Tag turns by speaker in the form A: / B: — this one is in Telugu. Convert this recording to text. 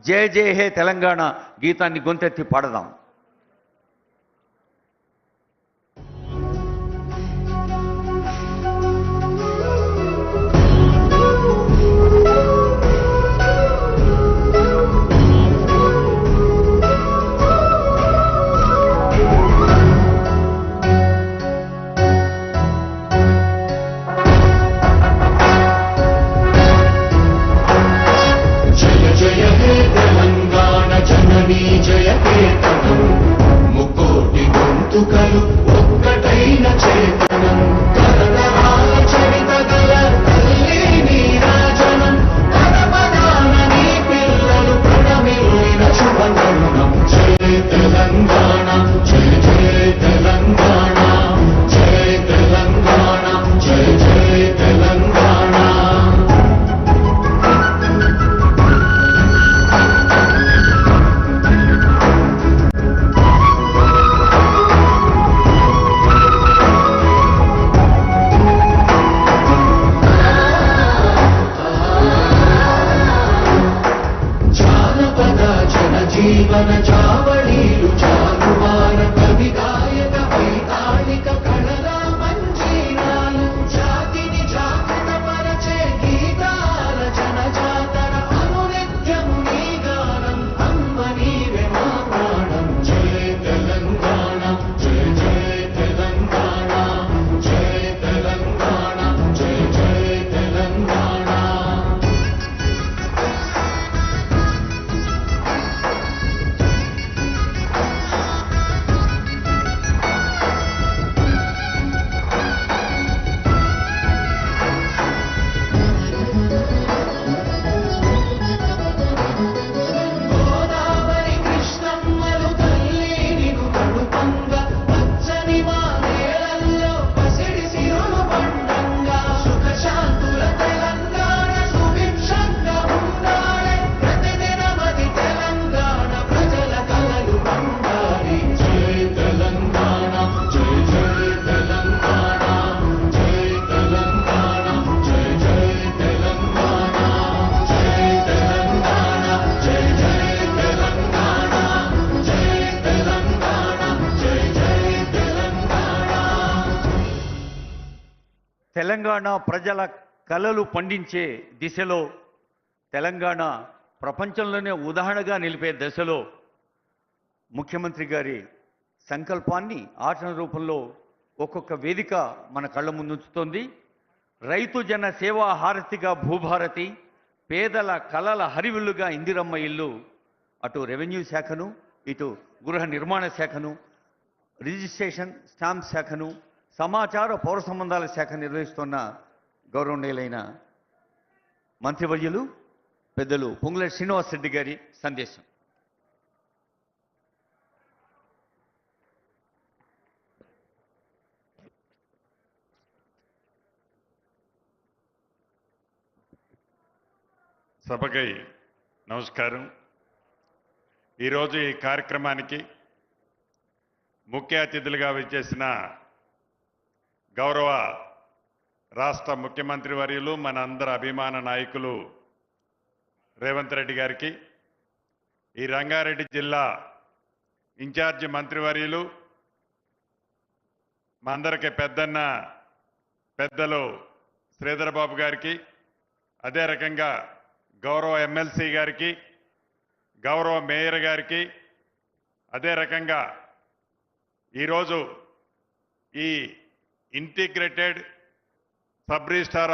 A: జయ జయ హే తెలంగాణ గీతాన్ని గొంతెత్తి పాడదాం.
B: జయ కేతనం ముకోటి గొంతుకలు ఒక్కటైన చేతనం తరతరాల చరిత గల తల్లి నీరాజనం పరపదాన నీ పిల్లలు ప్రణమిల్లిన శుభతరుణం. జయ తెలంగాణ జయ జయ తెలంగాణ జయ తెలంగాణ జయ జయ తెలంగాణ. జీవన చావళీలు చాలువార కవి గాయక వైతాళిక కళల మంజీరాలు జాతిని జాగృత పరచే గీతాల జనజాతర అనునిత్యము నీ గానం అమ్మ నీవే మా ప్రాణం. జయ తెలంగాణ జయ జయ తెలంగాణ జయ తెలంగాణ జయ జయ తెలంగాణ.
A: తెలంగాణ ప్రజల కలలు పండించే దిశలో, తెలంగాణ ప్రపంచంలోనే ఉదాహరణగా నిలిపే దశలో ముఖ్యమంత్రి గారి సంకల్పాన్ని ఆచరణ రూపంలో ఒక్కొక్క వేదిక మన కళ్ళ ముందుంచుతోంది. రైతు జన సేవా హారతిగా భూభారతి, పేదల కలల హరివిల్లుగా ఇందిరమ్మ ఇల్లు, అటు రెవెన్యూ శాఖను, ఇటు గృహ నిర్మాణ శాఖను, రిజిస్ట్రేషన్ స్టాంప్ శాఖను, సమాచార పౌర సంబంధాల శాఖ నిర్వహిస్తున్న గౌరవనీయులైన మంత్రివర్యులు పెద్దలు పొంగులేటి శ్రీనివాసరెడ్డి గారి సందేశం.
C: సభకై నమస్కారం. ఈరోజు ఈ కార్యక్రమానికి ముఖ్య అతిథులుగా విచ్చేసిన గౌరవ రాష్ట్ర ముఖ్యమంత్రి వర్యులు, మన అందరి అభిమాన నాయకులు రేవంత్ రెడ్డి గారికి, ఈ రంగారెడ్డి జిల్లా ఇన్ఛార్జి మంత్రివర్యులు, మా అందరికీ పెద్దన్న పెద్దలు శ్రీధర్ బాబు గారికి, అదే రకంగా గౌరవ ఎమ్మెల్సీ గారికి, గౌరవ మేయర్ గారికి, అదే రకంగా ఈరోజు ఈ ఇంటిగ్రేటెడ్ సబ్ రిజిస్ట్రార్